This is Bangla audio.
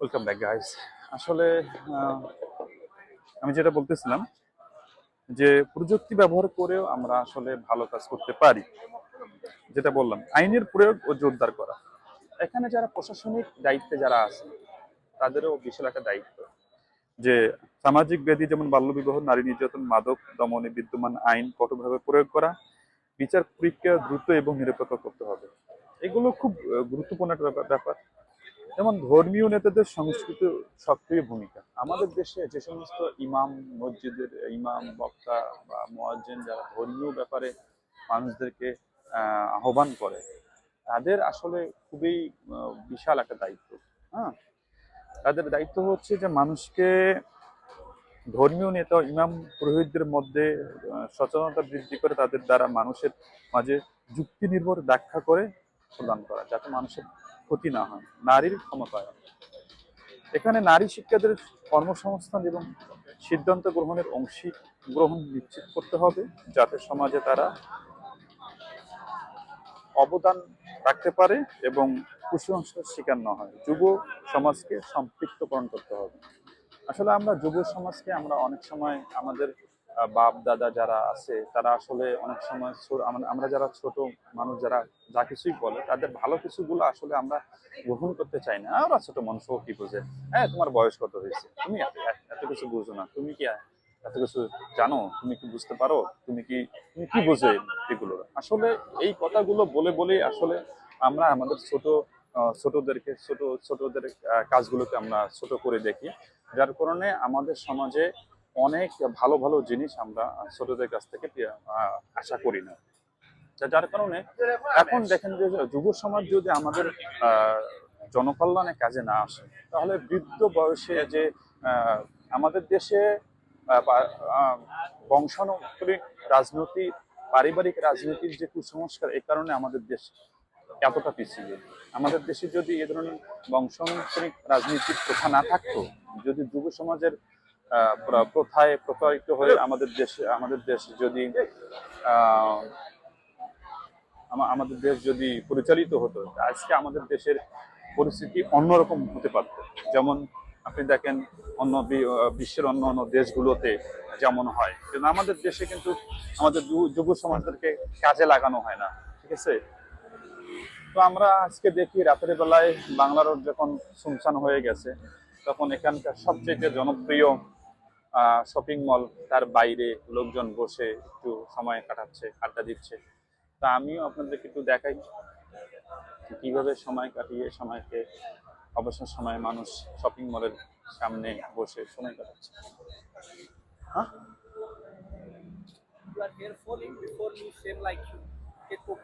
Welcome back guys. আসলে আহ, আমি যেটা বলতেছিলাম যে প্রযুক্তি ব্যবহার করেও আমরা আসলে ভালো কাজ করতে পারি। যেটা বললাম, আইনের প্রয়োগ ও জোরদার করা। এখানে যারা প্রশাসনিক দায়িত্বে যারা আছে তাদেরও বিশাল একটা দায়িত্ব যে সামাজিক ব্যাধি যেমন বাল্যবিবাহ, নারী নির্যাতন, মাদক দমনে বিদ্যমান আইন কঠোরভাবে প্রয়োগ করা, বিচার প্রক্রিয়া দ্রুত এবং নিরপেক্ষ করতে হবে। এগুলো খুব গুরুত্বপূর্ণ একটা ব্যাপার। যেমন ধর্মীয় নেতাদের সংস্কৃত সক্রিয় ভূমিকা। আমাদের দেশে যে সমস্ত ইমাম, মসজিদের ইমাম, বক্তা বা মুয়াজ্জিন যারা ধর্মীয় ব্যাপারে মানুষদেরকে আহ্বান করে, তাদের আসলে খুবই বিশাল একটা দায়িত্ব। হ্যাঁ, তাদের দায়িত্ব হচ্ছে যে মানুষকে, ধর্মীয় নেতা ইমাম পুরোহিতদের মধ্যে সচেতনতা বৃদ্ধি করে তাদের দ্বারা মানুষের মাঝে যুক্তি নির্ভর ব্যাখ্যা করে প্রদান করা, যাতে মানুষের ক্ষতি না হয়। নারীর ক্ষমতায়ন, এখানে নারী শিক্ষাদের কর্মসংস্থান এবং সিদ্ধান্ত গ্রহণের অংশীগ্রহণ নিশ্চিত করতে হবে, যাতে সমাজে তারা অবদান রাখতে পারে এবং কুসংস্কার শিকার না হয়। যুব সমাজকে সম্পৃক্তকরণ করতে হবে। আসলে আমরা যুব সমাজকে আমরা অনেক সময় আমাদের বাপ দাদা যারা আছে তারা আসলে অনেক সময় আমরা যারা ছোট মানুষ যারা যা কিছুই বলে তাদের ভালো কিছুগুলো আসলে আমরা গ্রহণ করতে চাই না। ওরা ছোট মানুষ, ও কি বোঝে, হ্যাঁ তোমার বয়স কত হয়েছে, তুমি এত কিছু বুঝো না, তুমি কি এত কিছু জানো, তুমি কি বুঝতে পারো, তুমি কি বোঝো এগুলো। আসলে এই কথাগুলো বলে বলেই আসলে আমরা আমাদের ছোটদের কাজগুলোকে আমরা ছোট করে দেখি, যার কারণে আমাদের সমাজে অনেক ভালো ভালো জিনিস আমরা ছোটদের কাছ থেকে আশা করি না। যার কারণে এখন দেখেন যে যুব সমাজ যদি আমাদের আহ, জনকল্যাণে কাজে না আসে, তাহলে বৃদ্ধ বয়সে যে আহ, আমাদের দেশে বংশানুক্রমিক রাজনীতি, পারিবারিক রাজনীতির যে কুসংস্কার, এই কারণে আমাদের দেশ এতটা পিছিয়ে। আমাদের দেশে যদি এ ধরনের বংশানুক্রমিক রাজনীতির প্রথা না থাকতো, যদি যুব সমাজের প্রথায় প্রতারিত হয়ে আমাদের দেশ যদি আহ আমাদের দেশ যদি পরিচালিত হতো, আজকে আমাদের দেশের পরিস্থিতি অন্যরকম হতে পারত। যেমন আপনি দেখেন বিশ্বের অন্য অন্য দেশগুলোতে যেমন হয়, কিন্তু আমাদের দেশে কিন্তু আমাদের যুব সমাজদেরকে কাজে লাগানো হয় না। ঠিক আছে, তো আমরা আজকে দেখি রাতের বেলায় বাংলা রোড যখন শুনশান হয়ে গেছে, তখন এখানকার সবচেয়ে জনপ্রিয় শপিং মল, তার বাইরে লোকজন বসে একটু সময় কাটাচ্ছে, আড্ডা দিচ্ছে। তা আমিও আপনাদেরকে একটু দেখাই কিভাবে সময় কাটিয়ে সময়কে, অবসর সময় মানুষ শপিং মলের সামনে বসে সময় কাটাচ্ছে। হ্যাঁ, You are here falling before me, same like you. Take coco.